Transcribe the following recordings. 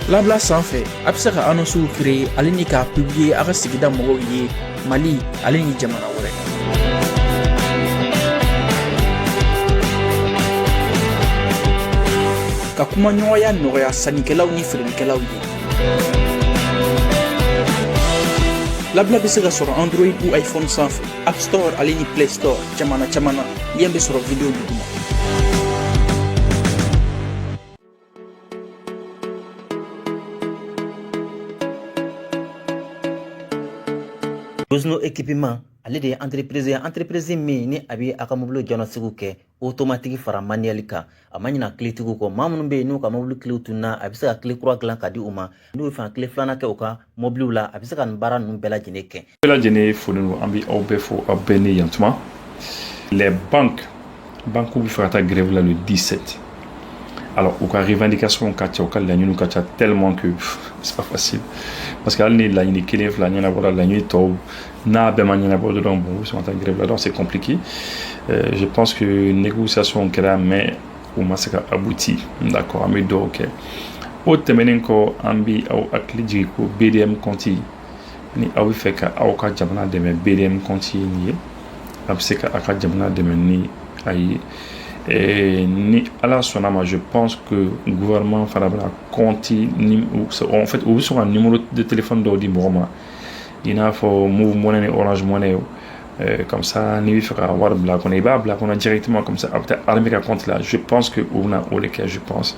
Labla sanfɛ a bɛ se ka annonces créer ale ni k'a publier a ka sigida mɔgɔw ye Mali ale ni jamana wɛrɛ. Ka kumaɲɔgɔnya nɔgɔya sannikɛlaw ni feerelikɛlaw ye. Labla bɛ se ka sɔrɔ Android ou iPhone sanfɛ, App Store ale ni Play Store jamana caman na. Lien bɛ sɔrɔ video duguma. Rosno équipement ale de ye entreprise min ni a bɛ a ka mobile jɔnɔsigiw kɛ automatique fara manuel kan a ma ɲina cletigiw kɔ maa minnu bɛ yen n'u ka mobile clé tununa a bɛ se ka clé kura dilan ka di u ma n'u ye fan clé filanan kɛ u ka mobile la a bɛ se ka nin baara ninnu bɛɛ lajɛlen kɛ. Bɛɛ lajɛlen folen don an bɛ aw bɛɛ fo aw bɛɛ ni yantuma. Les banques bɛ fɛ ka taa grève la le 17. Alors, au cas revendication kacha, au cas la nuit kacha tellement que c'est pas facile. Parce que la nuit qui est la nuit la nuit tôt, n'a pas manière de bon, si on grève là, c'est compliqué. Je pense que négociation qu'elle mais au moins c'est abouti, d'accord. Mais donc, au terme ko ambi au akli ko BDM conti ni awi fait que au cas jamana de BDM conti ni abse ka aka jamana de ni ayi. Et ni à la sonama, je pense que le gouvernement fera continue. En fait, où sur un numéro de téléphone d'Audi Moroma, il y a faut Move Money, Orange Money, comme ça, ni fera avoir black on est bas, black on a directement comme ça. Après, armé compte là, je pense que on a au lesquels je pense.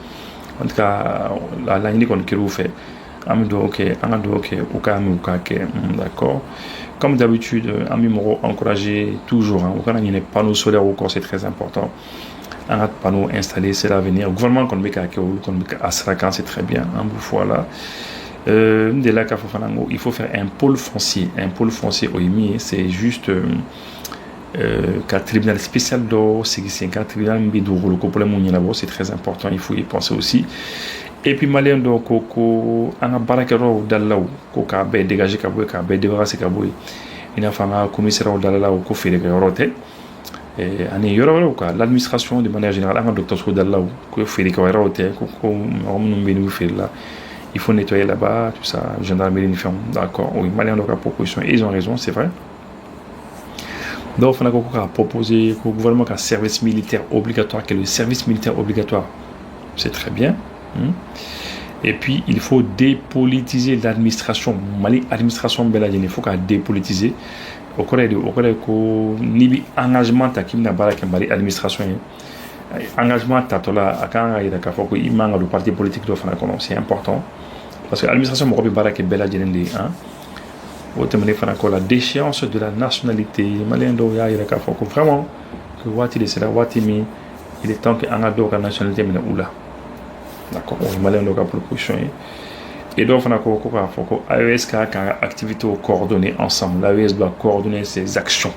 En tout cas, la ligne qu'on a fait, Amido ok, Amado ok, Okami ok, d'accord. Comme d'habitude, Ami Moro encourager toujours. Au Canada, il y a des panneaux solaires au corps, c'est très important. Un panneau installé, c'est l'avenir. Le gouvernement qu'on met à Srakan, c'est très bien. En voilà. De là il faut faire un pôle foncier. Un pôle foncier au IMI, c'est juste qu'un tribunal spécial d'or, c'est qu'un tribunal bidou, c'est très important. Il faut y penser aussi. Et puis malien do koko anga barakero dalaw ko ka be dégager ka boy ka be débarrasser ka boy ina fanga commissaire dalaw ko fere ka yorote et ani yoro ko l'administration de manière générale anga docteur so dalaw ko fere ka yorote ko on mbenu fere là il faut nettoyer là-bas tout ça gendarmerie ni fond d'accord oui malien do ka proposition ils ont raison c'est vrai donc on a proposé au gouvernement un service militaire obligatoire que le service militaire obligatoire c'est très bien. Et puis il faut dépolitiser l'administration. Mali administration belle il faut qu'à dépolitiser. Au Corée ko nibi engagement ta kimna baraka Mali administration engagement ta tola akanga ida ka foko imanga du parti politique do fana kono c'est important parce que l'administration mo ko baraka belle jende hein au terme fana ko la déchéance de la nationalité malien do ya ida ka foko vraiment que wati de cela wati mi il est temps que anga do ka nationalité mena oula. D'accord, on va aller dans la proposition. Et donc, on a AES qui a activité coordonnées ensemble. L'AES doit coordonner ses actions.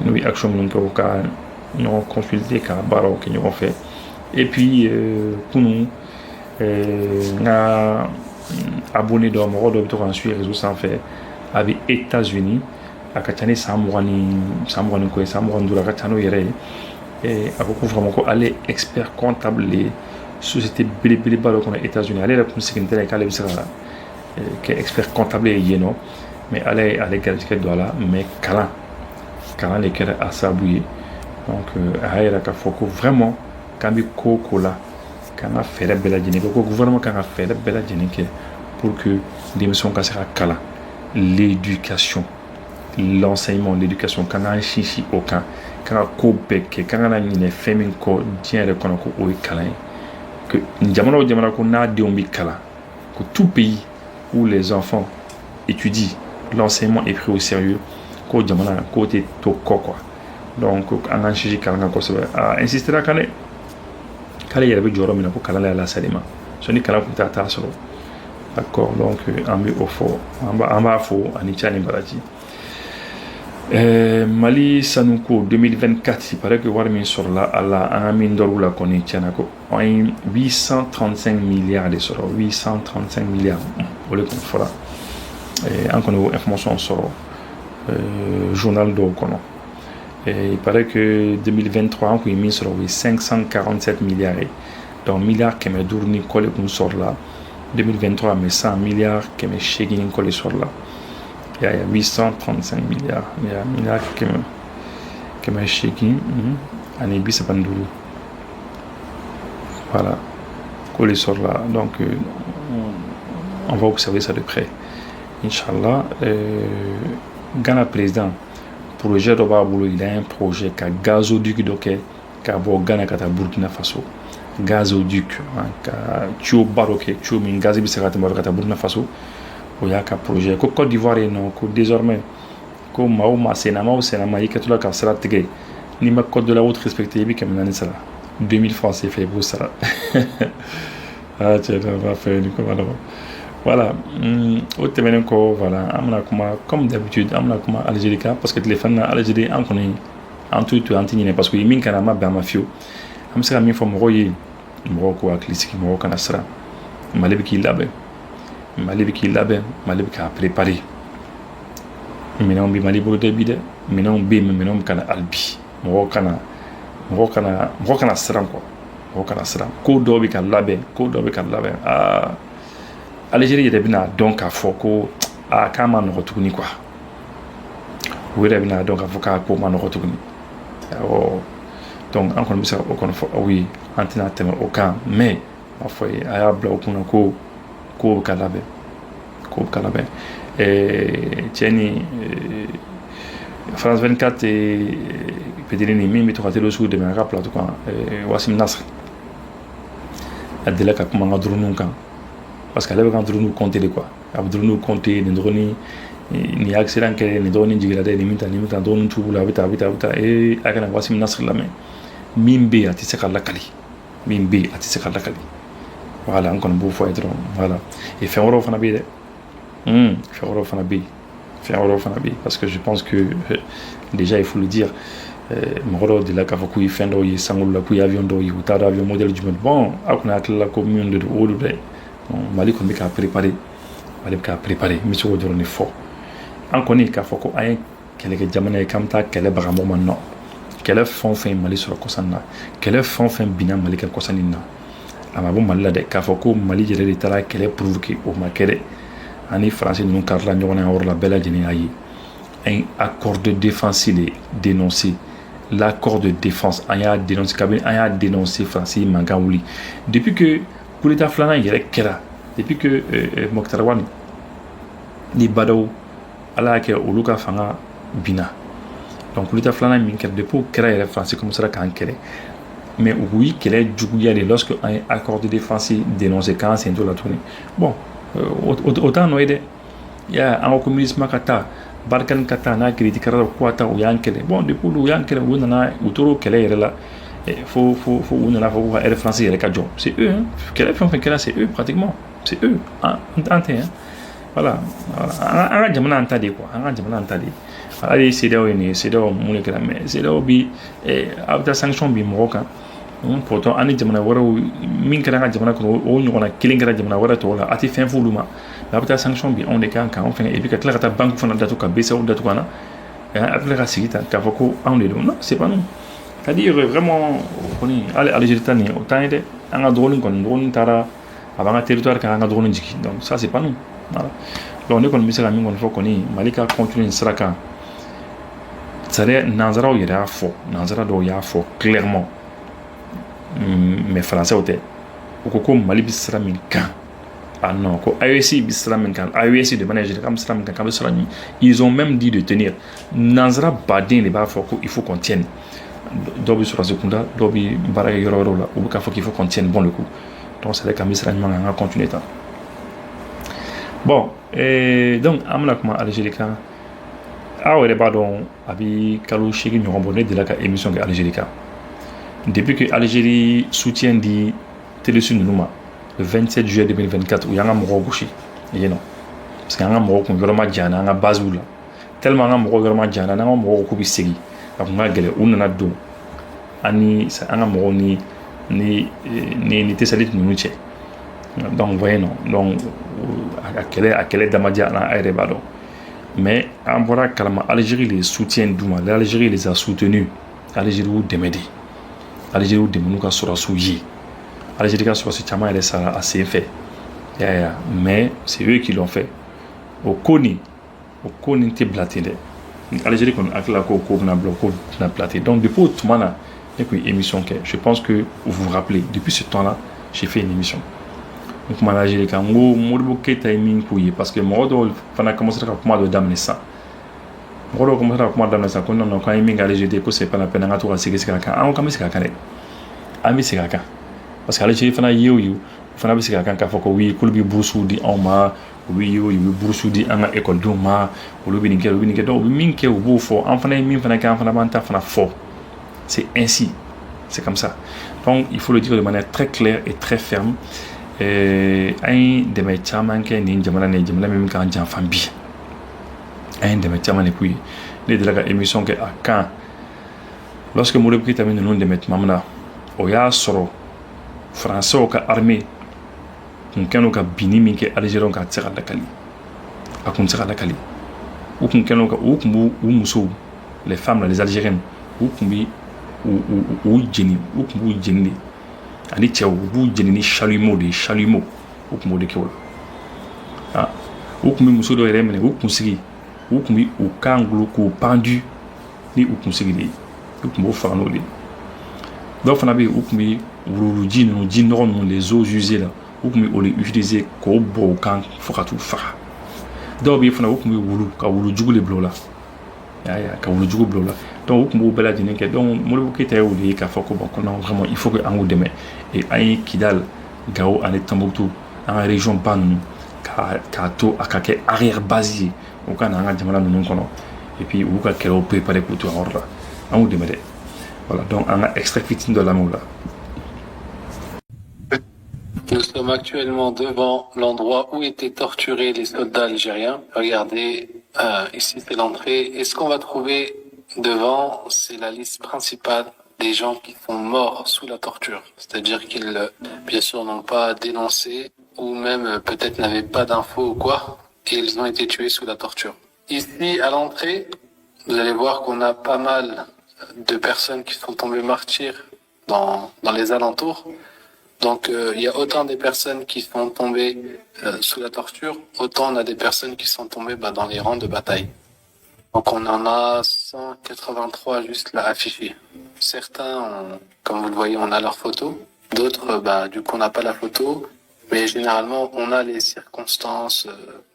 Nous, actions nous avons consulté, nous avons fait. Et puis, pour nous, on a abonné dans mon réseau ensuite réseau sans faire avec États-Unis. À Katane, Samouani, Doula Katano Yere. Et à beaucoup vraiment aller expert comptable les société bébé balo qu'on a États-Unis aller la comme secrétaire avec aller que expert comptable yeno mais aller garantir dola mais kalan les kera à sabouiller donc aïra ka foko vraiment kambi koko là kana faire bella djeni ko gouvernement kana faire bella djeni pour que l'émission ka sera kala l'éducation l'enseignement l'éducation kana chichi aucun kana ko beke kana na ni femin ko dien rekono ko o kala que Ndiamano qu'on a que tout pays où les enfants étudient, l'enseignement est pris au sérieux, qu'au Ndiamana côté toko quoi. Donc en anchiji kalanga ko a insister à Kane y avait du romina pour kalala la salima. Ce n'est kala pour tata solo. D'accord, donc en mieux au fort, en bas faux, en Itiani Baraji. Mali Sanuko 2024, il paraît que Warmin sur la Amin Dorula connaît Tianako. On a 835 milliards de euros, 835 milliards pour le compte fera. Et encore une information sur journal d'Okono. Et il paraît que 2023 on a mis sur 547 milliards. Donc milliards qui me durent ni collé comme sort là. 2023 mais 100 milliards qui me chèque ni collé sur là. Il y a 835 milliards. Il y a milliards qui me chèque. Année bis pas nduru. Voilà. Collé sur là. Donc on va observer ça de près. Inch'Allah, Ghana président, projet de Baboulo, il a un projet qui a gazoduc doké, qui a Ghana qui a Burkina Faso. Gazoduc, qui a Tchou Baroké, Tchou Mingazi Bissakati Baroké, qui a Burkina Faso. Il y a un projet. Côte d'Ivoire, non, désormais, comme Maouma, Sénama, il y a tout là qui sera tigé. Ni ma code de la route respectée, il y a 2000 francs, c'est fait pour ça. Ah, tu vas faire du commandement. Voilà, au témoin voilà, comme d'habitude, Algérie parce que téléphone Algérie en connaît en tout antigné parce que il m'inquiète à ma fio. Am sera mi forme royer, Morocco à classique Morocco na sera. Malib qui labe, Malib qui a préparé. Maintenant bi Malib de bide, maintenant kana albi, Morocco na sera quoi. Morocco na sera. Ko dobi kan labe, ah Algérie est bien donc à Foko à Kaman retourni quoi. Oui, est bien donc à Foko à Kaman retourni. Donc encore mieux ça oui antena thème au camp mais parfois il y a bloc ko kalabe et tieni France 24 et peut-être ni même tu as le sous de me rappeler tout quoi Wassim Nasr adela ka kuma ngadrunu kan parce qu'elle avait quand nous compter quoi abdou compter ni droni ni accident que ni droni jigila de ni minta droni tout la vita et akana Wassim Nasr la mais mimbe atiseka lakali voilà on connaît beau fois être voilà et faire euro fana bi de faire euro fana bi parce que je pense que déjà il faut le dire moro de la kafaku fendo yi sangul la ku avion do yi utada avion modèle du monde bon akuna akla ko mion de odu de Mali ko ka préparer mi so joro ni fo an koni ka foko ay kele ke jamana kamta kele bagamo man no kele fon fin Mali sur kosanna kele fon fin bina Mali ka kosanina ama bo Mali la de ka foko Mali jere de tara kele provoquer o makere ani français nous karla nyona or la bella jeni ayi un accord de défense il est dénoncé l'accord de défense aya dénoncé kabine aya dénoncé français mangaouli depuis que pour l'état flanant il y a kera depuis que Mokhtar Wani ni badaw ala ke oluka fanga bina donc l'état flanant min ker depuis kera il français comme ça kan kere mais oui qu'elle est juguya lorsque un accord de défense dénoncé quand c'est tout la tournée bon autant noyde ya en communisme kata barkan kata na critique ko ta o yankele bon depuis le yankele on na utoro kele la faut on a faut air français avec adjo c'est eux hein quelle fait que là c'est eux pratiquement c'est eux en voilà en jamana antade quoi en jamana antade allez c'est là mon que mais c'est là bi après sanction bi moka pourtant ani jamana wara min kana jamana ko o nyona kilingara jamana wara to la ati fin fuluma après sanction bi on est quand enfin et puis que la banque fona datu ka besa ou datu kana après la sigita ka foko on est non c'est pas non c'est-à-dire vraiment koni Algérie tani autant de anga drone tara abanga territoire ka anga drone jiki donc ça c'est pas nous voilà donc on est comme misala mi ngon fo koni malika continue sraka c'est nanzara yera fo nanzara do ya fo clairement mais français ote ko Mali bisra min kan ah non ko AEC bisra min kan AEC de manière générale bisra min kan bisra ni ils ont même dit de tenir nanzara badin les ba fo il faut qu'on tienne dobi sur la seconde dobi bara yoro la ou ka faut qu'il faut qu'on tienne bon le coup donc c'est là que misra ni manga continuer ta bon et donc amna kuma Algérie kan awere ba don abi kalu shigi nyomboné de la émission de Algérie kan depuis que l'Algérie soutient dit Télésun Numa le 27 juillet 2024 où il y a un moro gauche et non parce qu'il y a un moro qu'on vraiment diana un bazou là tellement un moro vraiment diana un moro ko bisegi donc on a galé on a do ani c'est un moro ni tesalit nuche donc voyez non donc à quelle damadia na aire bado Mais en voilà calme, l'Algérie les soutient d'où l'Algérie les a soutenus. L'Algérie ou Demedi. L'Algérie ou Demonouka sera souillé. L'Algérie a sera ce elle est assez fait. Mais c'est eux qui l'ont fait. Au Koni t'es blaté. L'Algérie qu'on a la co na bloqué na platé. Donc depuis tout mana une émission que je pense que vous vous rappelez depuis ce temps-là, j'ai fait une émission. Donc l'Algérie quand Modibo Keita min couillé parce que moi fana commencé à commencer de dame ça. Moi commencé à commencer dame ça quand on quand il Algérie que c'est pas la peine à tout à c'est quand on commence à quand ami c'est quand parce que Algérie fana you fana bi c'est quand faut que oui kulubi boursu di ma oui yo boursu di anga école duma olubi ni ke donc min ke au fort en fana min fana kan fana banta fana fort. C'est ainsi, c'est comme ça. Donc il faut le dire de manière très claire et très ferme. Un de mes chaman qui est né jamana même quand j'en fais bien. Un de mes chaman et puis les de la émission que à quand lorsque mon repris termine le nom de mes mamna oya soro français au cas armée kun au cas bini min ke algérien ka tira da kali akun tira da kali ou kun au cas ou muso les femmes les algériennes ou kumbi ou jeni ou kumbu jeni ani cɛw u b'u jeni ni chalumeau u kun b'o de kɛ o la u kun bɛ muso dɔ yɛrɛ minɛ u kunsigi u kun bɛ u kan golo k'o pendu ni u kunsigi de ye u kun b'o faga n'o de ye dɔw fana bɛ yen u kun bɛ wuluwuluji ninnu ji nɔgɔ ninnu les eaux usées la u kun bɛ o de utiliser k'o bɔ u kan fo ka t'u faga dɔw bɛ yen fana u kun bɛ wulu ka wulujugu de bila o la ka wulujugu bila o la donc u kun b'o bɛɛ lajɛlen kɛ donc Modibo Keita y'o de ye k'a fɔ ko bon non vraiment il faut que an k'u dɛmɛ et an ye Kidal Gao ani Tombouctou an ka région ba ninnu k'a to a ka kɛ arrière base ye u ka na an ka jamana ninnu kɔnɔ et puis u ka kɛlɛw préparer pour to an yɔrɔ la an k'u dɛmɛ dɛ voilà donc an ka extrait fitinin dɔ lamɛn o la. Nous sommes actuellement devant l'endroit où étaient torturés les soldats algériens. Regardez, ici c'est l'entrée. Et ce qu'on va trouver devant, c'est la liste principale des gens qui sont morts sous la torture. C'est-à-dire qu'ils, bien sûr, n'ont pas dénoncé ou même peut-être n'avaient pas d'infos ou quoi. Et ils ont été tués sous la torture. Ici, à l'entrée, vous allez voir qu'on a pas mal de personnes qui sont tombées martyrs dans les alentours. Donc il y a autant des personnes qui sont tombées sous la torture, autant on a des personnes qui sont tombées dans les rangs de bataille. Donc on en a 183 juste là affichés. Certains, comme vous le voyez, on a leur photo. D'autres, du coup, on n'a pas la photo. Mais généralement, on a les circonstances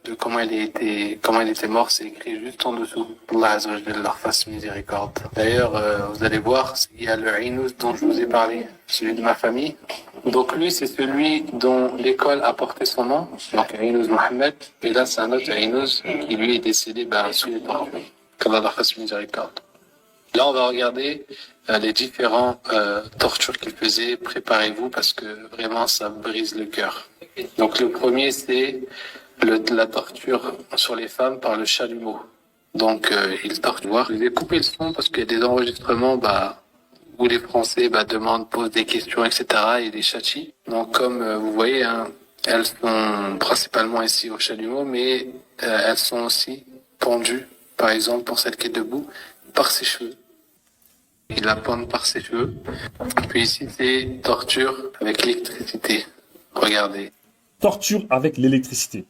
de comment il était mort. C'est écrit juste en dessous. Allah Azza wa Jalla leur fasse miséricorde. D'ailleurs, vous allez voir, il y a le Aïnouz dont je vous ai parlé, celui de ma famille. Donc lui, c'est celui dont l'école a porté son nom. Donc Aïnouz Mohamed. Et là, c'est un autre Aïnouz qui lui est décédé sous les tortures. Qu'Allah leur fasse miséricorde. Là, on va regarder les différents tortures qu'il faisait. Préparez-vous parce que vraiment, ça brise le cœur. Donc, le premier, c'est la torture sur les femmes par le chalumeau. Donc, il torture. Je vais couper le son parce qu'il y a des enregistrements où les Français demandent, posent des questions, etc. et les châtient. Donc, comme vous voyez, elles sont principalement ici au chalumeau, mais elles sont aussi pendues, par exemple, pour celle qui est debout, par ses cheveux. Il la pend par ses cheveux. Puis ici, c'est torture avec l'électricité. Regardez. Torture avec l'électricité.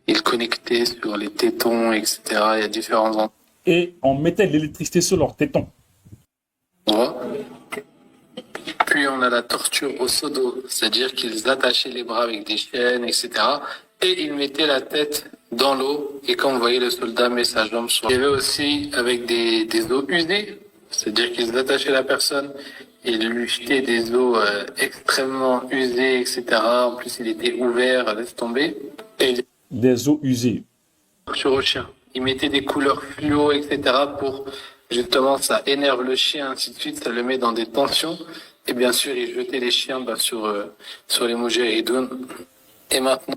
Il connectait sur les tétons, etc. Il y a différents endroits. Et on mettait l'électricité sur leurs tétons. Puis on a la torture au seau d'eau. C'est-à-dire qu'ils attachaient les bras avec des chaînes, etc. Et ils mettaient la tête dans l'eau. Et comme vous voyez, le soldat met sa jambe sur. Il y avait aussi avec des eaux usées. C'est-à-dire qu'ils attachaient la personne et lui jetaient des eaux extrêmement usées, etc. En plus, il était ouvert, laisse tomber. Et des eaux usées. Sur le chien. Ils mettaient des couleurs fluo, etc. pour, justement, ça énerve le chien, ainsi de suite. Ça le met dans des tensions. Et bien sûr, ils jetaient les chiens sur les moujahidounes. Et maintenant...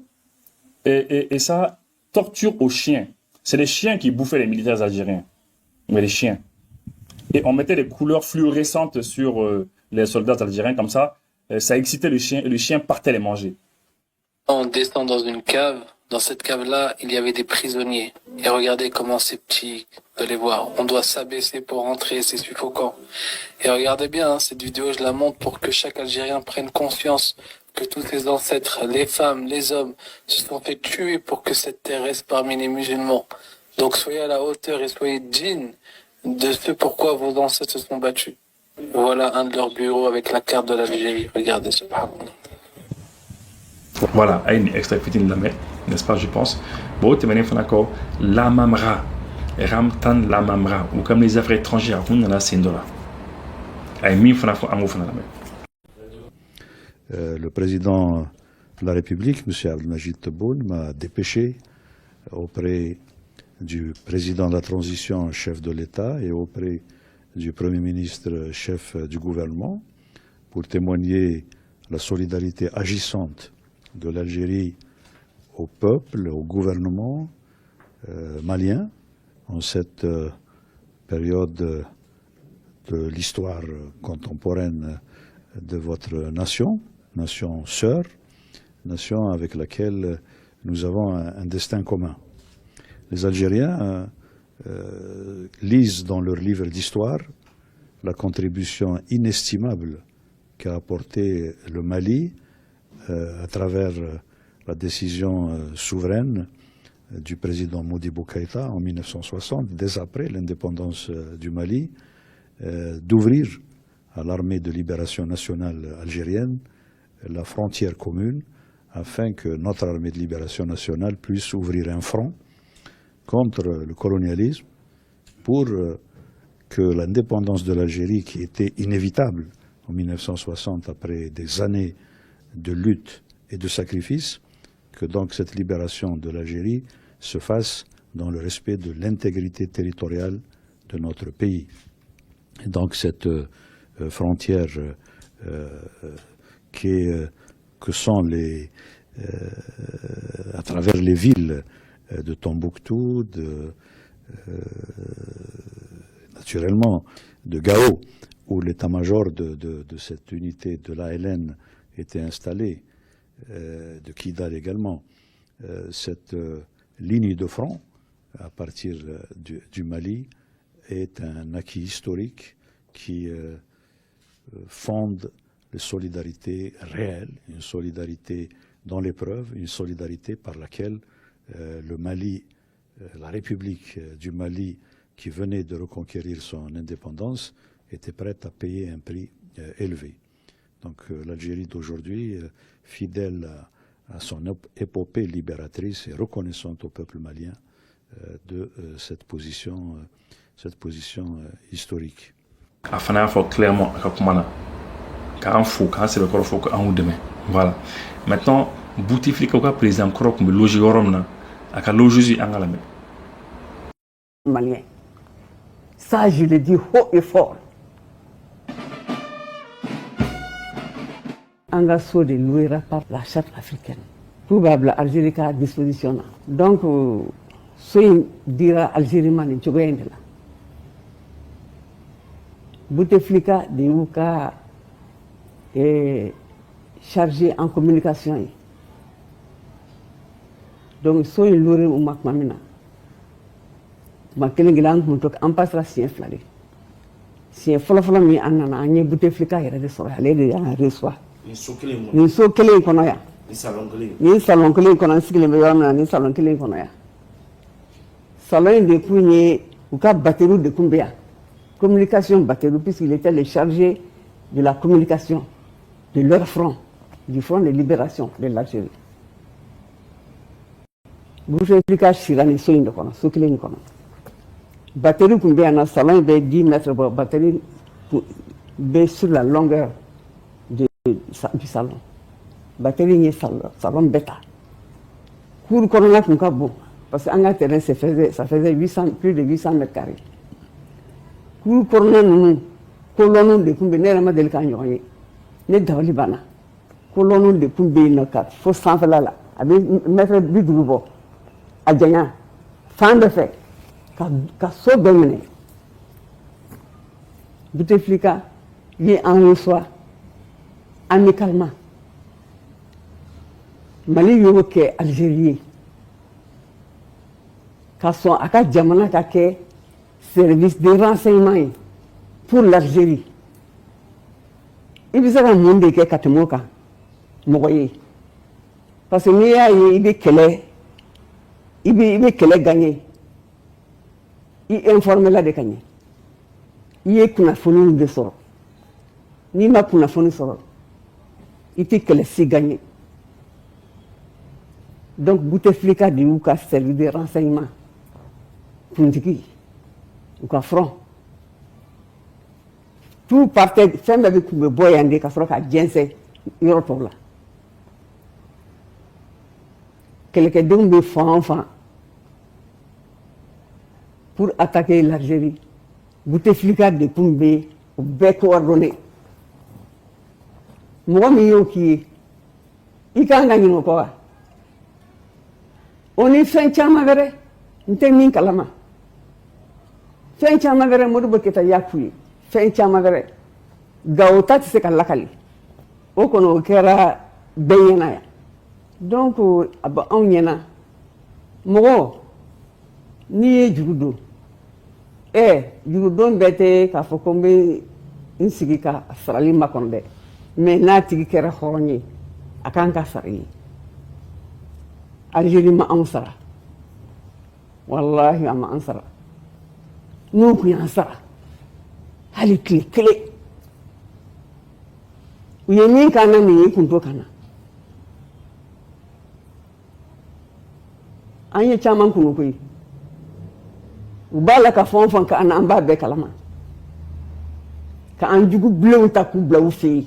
Et ça, torture aux chiens. C'est les chiens qui bouffaient les militaires algériens. Mais les chiens. Et on mettait des couleurs fluorescentes sur les soldats algériens, comme ça excitait le chien et le chien partait les manger. On descend dans une cave Dans cette cave-là, il y avait des prisonniers. Et regardez comment ces petits, vous allez voir, on doit s'abaisser pour rentrer, c'est suffocant. Et regardez bien, hein, cette vidéo, je la montre pour que chaque Algérien prenne conscience que tous ses ancêtres, les femmes, les hommes, se sont fait tuer pour que cette terre reste parmi les musulmans. Donc soyez à la hauteur et soyez dignes de ce pourquoi vos ancêtres se sont battus. Voilà un de leurs bureaux avec la carte de l'Algérie. Regardez, subhanallah. Voilà, une extrait petit de la mer, n'est-ce pas, je pense. Bon, tu m'as encore la mamra, ramtan la mamra, ou comme les affaires étrangères, on en a 5 $. Aïe, mi fana fo amu fana la mer. Le président de la République, M. Abdelmajid Tebboune, m'a dépêché auprès du président de la transition, chef de l'État, et auprès du Premier ministre, chef du gouvernement, pour témoigner la solidarité agissante de l'Algérie au peuple, au gouvernement malien, en cette période de l'histoire contemporaine de votre nation, nation sœur, nation avec laquelle nous avons un destin commun. Les Algériens lisent dans leur livre d'histoire la contribution inestimable qu'a apporté le Mali à travers la décision souveraine du président Modibo Keïta en 1960, dès après l'indépendance du Mali, d'ouvrir à l'armée de libération nationale algérienne la frontière commune afin que notre armée de libération nationale puisse ouvrir un front contre le colonialisme pour que l'indépendance de l'Algérie, qui était inévitable en 1960 après des années de lutte et de sacrifice, que donc cette libération de l'Algérie se fasse dans le respect de l'intégrité territoriale de notre pays. Et donc cette frontière que sont à travers les villes de Tombouctou, naturellement de Gao, où l'état-major de cette unité de l'ALN était installé, de Kidal également. Cette ligne de front, à partir du Mali, est un acquis historique qui fonde la solidarité réelle, une solidarité dans l'épreuve, une solidarité par laquelle le Mali, la République du Mali, qui venait de reconquérir son indépendance, était prête à payer un prix élevé. Donc l'Algérie d'aujourd'hui, fidèle à son épopée libératrice et reconnaissante au peuple malien de cette position historique. Afin il faut clairement car faut c'est le corps faut qu'on demain. Voilà. Maintenant, Bouteflika quoi président Krok me loger oromna aka loger angala me. Malien. Ça, je le dis haut et fort. Angasso de louera par la charte africaine. Probable Algérie à disposition. Donc, ce dira Algérie man la. Bouteflika de Ouka est chargé en communication. Donc, so il louera ou makmamina. Ma kelengilang muntok en passera sien flari. Sien fola mi anana anye Bouteflika yere de sora ale de ya reçoit. Ni so kelen kono ya. Ni salon kelen kono sikile me yona ni salon kelen kono ya. Salon de kunye ou ka batterie de kumbea. Communication batterie puisqu'il était le chargé de la communication de leur front, du front de libération de l'Algérie. Bouteflika shirani so indo kono so kelen kono. Batterie kumbea na salon de 10 mètres batterie sur la longueur du salon. Batterie salon bêta. Cour corona bon, parce qu'un terrain ça faisait plus de 800 mètres carrés. Cour corona nous colonne de kumbe ne rama del kanyo ne dawli bana. Colonne de kumbe na kat fo sans la avec mettre bidrubo adjana fin de fait ka so dominer. Bouteflika lui en reçoit amicalement. Mali yoke Algérie ka sɔn a ka jamana ka kɛ service de renseignement ye pour l'Algérie i bɛ se ka mun de kɛ ka tɛmɛ o kan mɔgɔ ye parce que n'i y'a ye i bɛ kɛlɛ gagner i informé la de ka ɲɛ i ye kunnafoniw de sɔrɔ n'i ma kunnafoni sɔrɔ i tɛ kɛlɛ si gagner donc Bouteflika de y'u ka service de renseignement kuntigi u ka front tout partait fɛn bɛɛ tun bɛ bɔ yan de ka sɔrɔ ka jɛnsɛn yɔrɔ tɔw la kɛlɛkɛdenw bɛ fan o fan pour attaquer l'Algérie Bouteflika de tun bɛ u bɛɛ coordonné mɔgɔ min y'o k'i ye i kan ka ɲinɛ o kɔ wa o ni fɛn caman wɛrɛ n tɛ min kalama fɛn caman wɛrɛ Modibo Keyita y'a f'u ye fɛn caman wɛrɛ Gawo ta tɛ se ka lakali o kɔni o kɛra bɛɛ ɲɛna yan donc a bɛ anw ɲɛna mɔgɔ n'i ye juru don jurudon bɛɛ tɛ k'a fɔ ko n bɛ n sigi ka sarali makɔnɔ dɛ mais n'a tigi kɛra hɔrɔn ye a kan ka sara i ye Algérie ma anw sara wallahi a ma an sara n'u tun y'an sara hali tile kelen u ye min k'an na nin ye i kun t'o kan na an ye caman kunu koyi u b'a la ka fɛn o fɛn k'an na an b'a bɛɛ kalama k'an jugu bilenw ta k'u bila u fɛ yen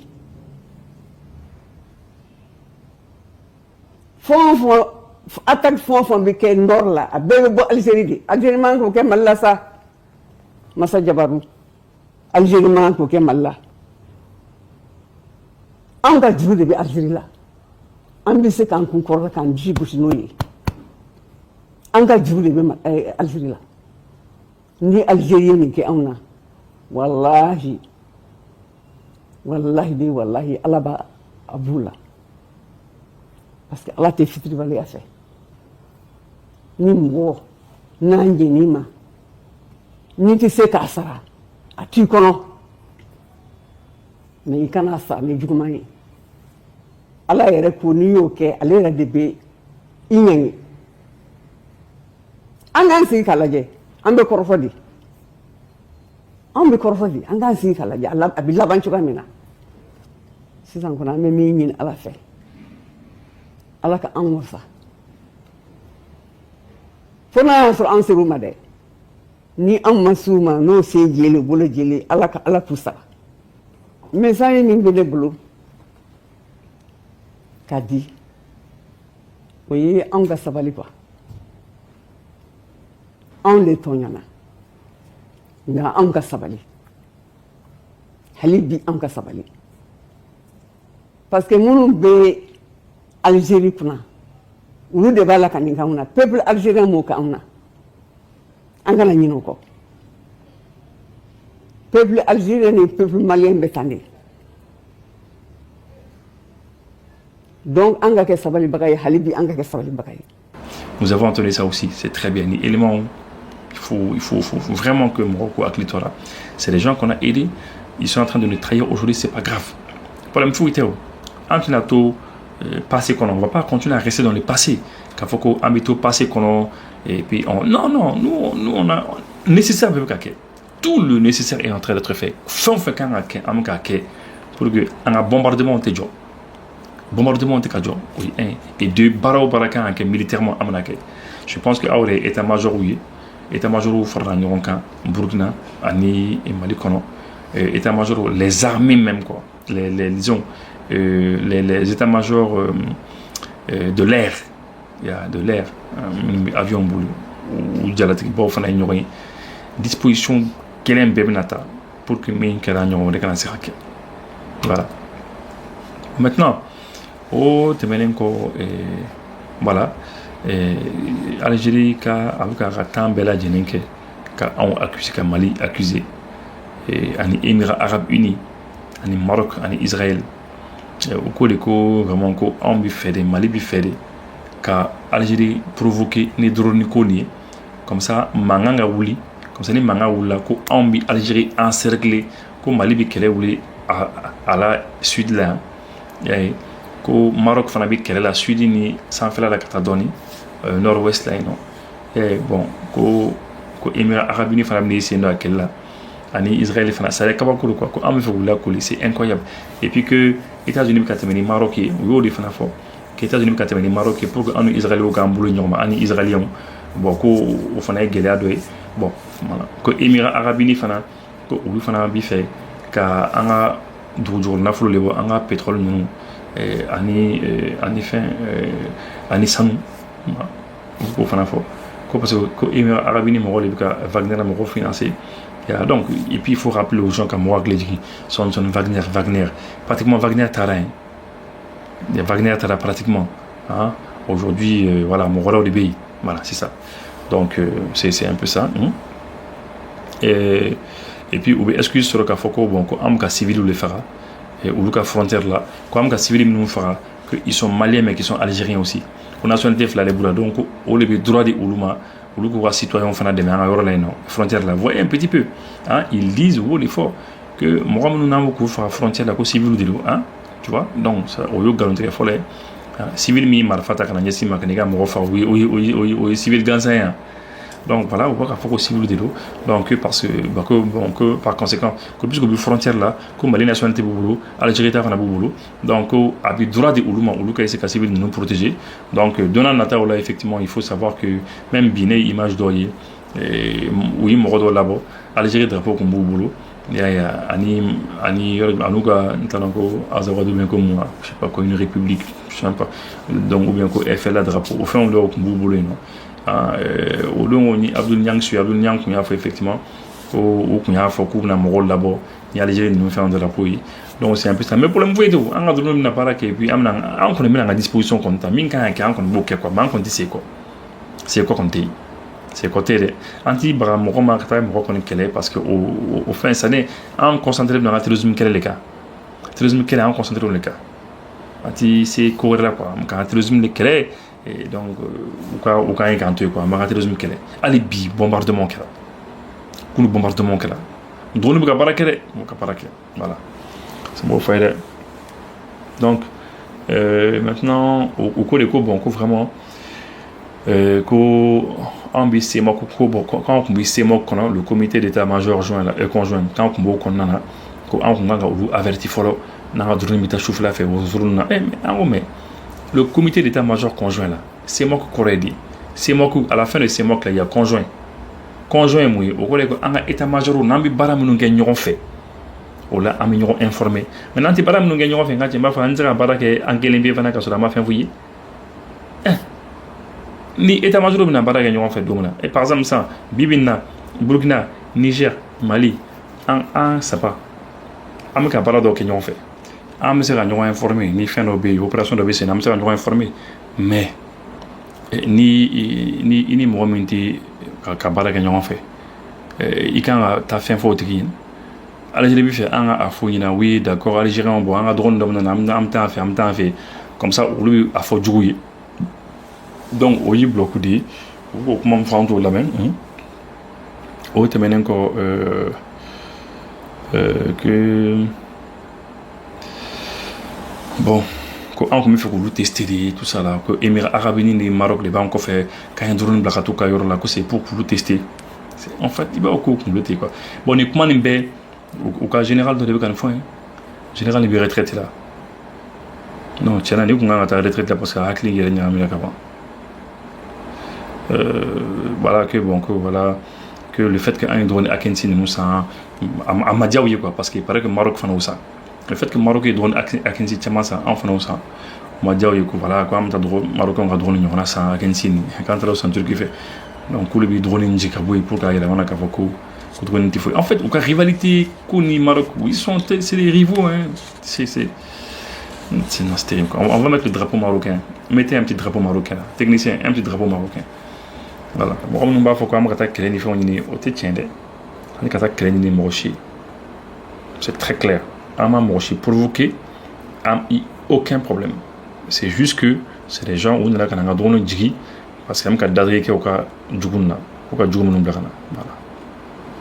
fɛn o fɛn attaque fɛn o fɛn bɛ kɛ nord la a bɛɛ bɛ bɔ Algérie de Algérie man k'o kɛ Mali la sa Masa Jabaru Algérie man k'o kɛ Mali la anw ka juru de bɛ Algérie la an bɛ se k'an kun kɔrɔta k'an disi gosi n'o ye an ka juru de bɛ Algérie la ni Algérie ye nin kɛ anw na wallahi de wallahi Ala b'a b'u la parce que Ala tɛ fitiribaliya fɛ ni mɔgɔ n'an jɛn'i ma n'i tɛ se k'a sara a t'i kɔnɔ mais i kana sara ni juguman ye Ala yɛrɛ ko n'i y'o kɛ ale yɛrɛ de bɛ i ɲangi an k'an sigi k'a lajɛ an bɛ kɔrɔfɔ de an k'an sigi k'a lajɛ a bɛ laban cogoya min na sisan kɔni an bɛ min ɲini Ala fɛ Ala ka an wasa fo n'a y'a sɔrɔ an ser'u ma dɛ ni an ma s'u ma n'o sen jeli bolo jeli Ala ka Ala k'u sara message min bɛ ne bolo ka di o ye anw ka sabali quoi anw de tɔɲana nka anw ka sabali hali bi anw ka sabali parce que minnu bɛ Algérie kunna olu de b'a la ka nin k'anw na peuple algérien m'o k'anw na an kana ɲinɛ o kɔ peuple algérien ni peuple malien bɛ tan de donc an ka kɛ sabalibaga ye hali bi an ka kɛ sabalibaga ye. Nous avons entendu ça aussi, c'est très bien. L'élément, il faut vraiment que Morocco a Clitora. C'est les gens qu'on a aidés, ils sont en train de nous trahir aujourd'hui, c'est pas grave. Problème fou, Iteo. Antinato, passé qu'on ne va pas continuer à rester dans le passé. Qu'il faut qu'on habite au passé qu'on et puis on. Non, nous on a nécessaire tout le nécessaire est en train d'être fait. Fin quand pour que un bombardement te joue. Bombardement oui, et deux baraka militairement amanake. Je pense que Aure état-major oui, état-major ou Farranyoronka, Burkina, Ani et Mali Kono, état-major les armées même quoi, disons les états-majors de l'air, il y a de l'air, avion boulot ou dialatique bon fana ignoré disposition qu'elle est bébnata pour que mes caranons reconnaissent voilà. Maintenant au temenenko voilà Algérie ka abuka ratan bela jenenke ka on accusé ka Mali accusé ani Émirats Arabes Unis ani Maroc ani Israël au cours de ko vraiment ko on bi fait Mali bi fait ka Algérie provoquer ni drone ko ni comme ça manganga wuli comme ça ni manga wula ko ambi Algérie encerclé ko Mali bi kɛlɛ wuli à la sud là yaye ko Maroc fana bi kɛlɛ la sud ni sanfɛla la ka taa dɔɔni nord-ouest là non bon ko Émirats arabes unis fana bi sen do a kɛlɛ la ani Israël fana ça kabako quoi ko am fa wula ko c'est incroyable et puis que États-Unis bi ka tɛmɛ ni Maroc ye o yo de fana fɔ que États-Unis bi ka tɛmɛ ni Maroc ye pour que anu Israël o ka bolo ɲɔgɔn ma ani Israéliens bon ko o fana ye gɛlɛya dɔ ye bon voilà ko Émirats arabes unis fana ko olu fana bi fɛ ka an ka dugujukɔrɔ nafolo le bɔ an ka pétrole ninnu ani fɛn ani sanu ko fana fɔ ko parce que ko Émirats arabes unis mɔgɔw de bi ka Wagner la mɔgɔw financer donc et puis il faut rappeler aux gens qu'à moi son Wagner pratiquement Wagner taara Wagner taara pratiquement hein? Aujourd'hui voilà mɔgɔ de pays voilà c'est ça donc c'est un peu ça et puis ou bien excuse sur ka foko bon ko am ka civil ou le fera et ou ka frontière là ko am ka civil minnu fera que ils sont maliens mais qui sont algériens aussi pour nationalité fla les boula donc au le droit de uluma ou ko citoyen fana de na yoro là non frontière là voyez un petit peu hein ils disent ou l'effort que moi nous n'avons ko frontière là ko civil de hein tu vois donc ça au yo garantir folle civil mi marfata kana nyesi makaniga mo fa oui civil gansayen donc voilà on voit qu'il faut civil de l'eau donc parce que par conséquent que puisque les frontières là comme les nationalités boulot Algérie ta fana boulot donc a bi droit de uluma uluka c'est civil nous protéger donc donnant nata là effectivement il faut savoir que même Biné image d'oyer oui mo là-bas Algérie drapeau comme boulot ya ani anuga ntanako azawadu bien comme moi je sais pas quoi une république je sais pas donc ou bien ko FLA drapeau au fond là comme boulot non au long ni Abdul Niang qu'on a fait effectivement ou qu'on a fait coup na mo là-bas ni Algérie nous fait un drapeau donc c'est un peu ça mais pour le moment on a donné na para que puis on connaît même à disposition comme ta minka ka on connaît beaucoup quoi man qu'on dit c'est quoi compter c'est côté de anti bara moko markata moko kon kele parce que au fin ça n'est en concentré dans la terrorisme kele les cas terrorisme kele en concentré dans le cas anti c'est courir là quoi quand terrorisme kele et donc au cas incanté quoi ma terrorisme kele ali bi bombardement kele ku bombardement kele drone bu ka bara kele mo ka bara kele voilà c'est bon faire donc maintenant au cours des cours bon vraiment quand le comité d'état-major conjoint quand on a averti mais le comité d'état-major conjoint là c'est moi qui dit c'est moi à la fin de ces mois là il y a conjoint oui au collègue on a état-major on a mis baram nous gagnons fait on l'a amélioré informé maintenant tu baram nous gagnons fait quand tu m'as fait un dire barake angelembe fana ka sur la ma fin vous ni état-major bina bara ga ñoo fait domina et par exemple ça bibina Burkina Niger Mali en sapa am ka bara do ke ñoo fait am se ga ñoo informé ni fin obé opération de BC am se ga ñoo informé mais ni mo minti ka bara ga ñoo fait i kan ta fin faut tigi Algérie bi fait an a fo ñina oui d'accord algérien bon an drone dom na am ta fait comme ça lui a fo jugu donc au y bloc dit ou comment prendre la main au terminer encore que bon quand on fait que tester tout ça là que Émirats arabes unis et Maroc les banques fait quand un drone blakatou ka yor là que c'est pour tester en fait il va au coup compléter quoi bon ni comment nimbe au cas général de kan fois général il retraite là non tiens ni qu'on a ta retraite là parce que hakli il y a un avant voilà que bon que voilà que le fait qu'un drone à Kensi nous ça à Madiaouye quoi parce qu'il paraît que Maroc fait ça le fait que Maroc est drone à Kensi tellement ça en fait ça Madiaouye quoi voilà quoi am ta drone Maroc on a drone on a ça à Kensi quand là c'est Turquie fait donc le drone n'jikaboui pour qu'il y ait on a kafoko drone tifo en fait aucune rivalité Koni Maroc ils sont c'est des rivaux hein c'est terrible quoi. On va mettre le drapeau marocain mettez un petit drapeau marocain là technicien un petit drapeau marocain voilà bon on va faire quoi on attaque les niveaux ni au tiende on attaque les niveaux mochi c'est très clair ama mochi provoquer aucun problème c'est juste que c'est des gens où on a quand on a drone djigi parce que même quand d'adrien qui au cas djuguna o ka jugu minnu bila ka na voilà.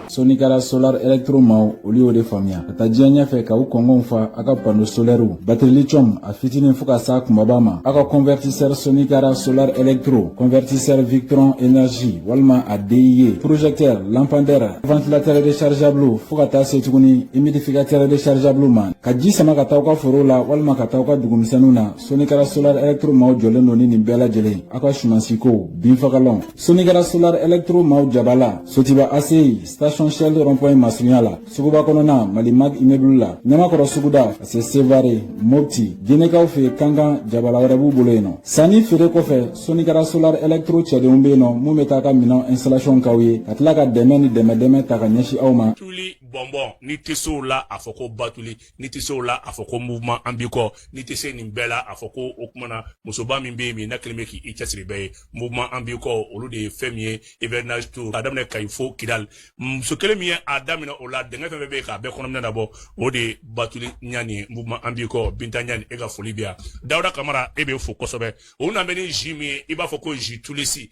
Sonikara Solar Electro Maw olu y'o de faamuya ka taa diɲɛ ɲɛfɛ ka u kɔngɔw fa a ka panneau solaire batterie lithium a fitinin fo ka s'a kumaba ma a ka convertisseur Sonikara Solar Electro convertisseur Victron Energy walima a DIE projecteur lampadaire ventilateur rechargeable fo ka taa se tuguni humidificateur rechargeable ma ka ji sama ka taa ka foro la walima ka taa ka dugumisɛnninw na Sonikara Solar Electro Maw jɔlen don ni nin bɛɛ lajɛlen a ka sumansiko binfagalanw Sonikara Solar Electro Maw jabala Sotiba ACI station Shell rond-point Masunya la Suguba kɔnɔna Malimag immeuble la Ɲamakɔrɔ suguda ka se Sevare Mopti Dinekaw fɛ Kankan jabala wɛrɛ b'u bolo yen nɔ sanni feere kɔfɛ Sonikara Solar Electro cɛdenw bɛ yen nɔ mun bɛ taa ka minɛn installation k'aw ye ka tila ka dɛmɛ ni dɛmɛ ta ka ɲɛsin aw ma. Tuli bɔnbɔn ni tɛ se o la a fɔ ko batuli ni tɛ se o la a fɔ ko mouvement an bi kɔ ni tɛ se nin bɛɛ la a fɔ ko o kumana musoba min bɛ yen min n'a kelen bɛ k'i cɛsiri bɛɛ ye mouvement an bi kɔ olu de ye fɛn min ye hivernage tour k'a daminɛ Kayi fo Kidal muso kelen min ye a daminɛ o la dɛngɛ fɛn fɛn bɛ yen k'a bɛɛ kɔnɔminɛ na bɔ o de ye batuli ɲani mouvement an bi kɔ Binta ɲani e ka foli bi yan Dawuda Kamara e bɛ fo kosɛbɛ o na bɛ ni ji min ye i b'a fɔ ko ji tulisi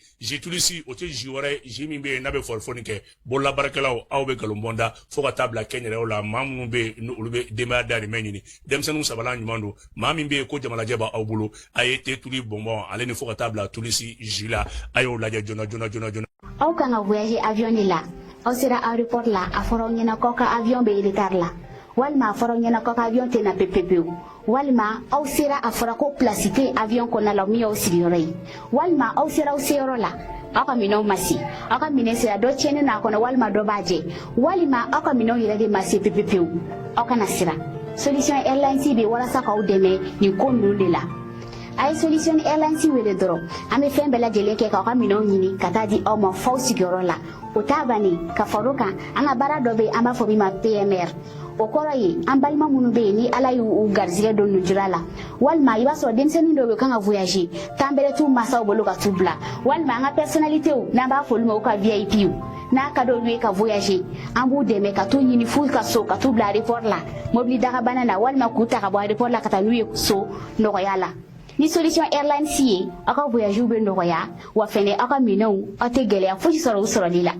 o tɛ ji wɛrɛ ji min bɛ yen n'a bɛ fɔlifɔni kɛ bololabaarakɛlaw aw bɛ nkalon bɔnda fo ka taa bila kɛnyɛrɛw la maa minnu bɛ yen olu bɛ denbaya dahirimɛ ɲini denmisɛnninw sabalan ɲuman don maa min bɛ yen ko jamanajɛ b'aw bolo a ye te tuli bɔnbɔn ale ni fo ka taa bila tulisi ji la a y'o lajɛ joona. Aw kan ka voyager avion de la aw sera aéroport la a fɔra aw ɲɛna k'aw ka avion bɛ retard la walima a fɔra aw ɲɛna k'aw ka avion tɛna pepepewu walima aw sera a fɔra ko place tɛ avion kɔnɔna la min y'aw sigiyɔrɔ ye walima aw sera aw seyɔrɔ la aw ka minɛnw ma se aw ka minɛn sera dɔ tiɲɛnen n'a kɔnɔ walima dɔ b'a jɛ walima aw ka minɛnw yɛrɛ de ma se pepepewu aw kana siran Solution Airlines bɛ walasa k'aw dɛmɛ nin ko ninnu de la a ye Solution Airlines wele dɔrɔn an bɛ fɛn bɛɛ lajɛlen kɛ k'aw ka minɛnw ɲini ka taa di aw ma f'aw sigiyɔrɔ la o t'a bannen ka far'o kan an ka baara dɔ bɛ yen an b'a fɔ min ma PMR o kɔrɔ ye an balima minnu bɛ yen ni Ala y'u garizigɛ don nujura la walima i b'a sɔrɔ denmisɛnnin dɔw bɛ kan ka voyager temps bɛrɛ t'u masaw bolo ka t'u bila walima an ka personnalitéw n'an b'a fɔ olu ma u ka VIPw n'a ka d'olu ye ka voyager an b'u dɛmɛ ka t'u ɲini f'u ka so ka t'u bila aéroport la mobili dagabana na walima k'u ta ka bɔ aéroport la ka taa n'u ye so nɔgɔya la ni Solution Airlines ye aw ka voyage bɛ nɔgɔya wa fɛnɛ aw ka minɛnw aw tɛ gɛlɛya fosi sɔrɔ u sɔrɔli la.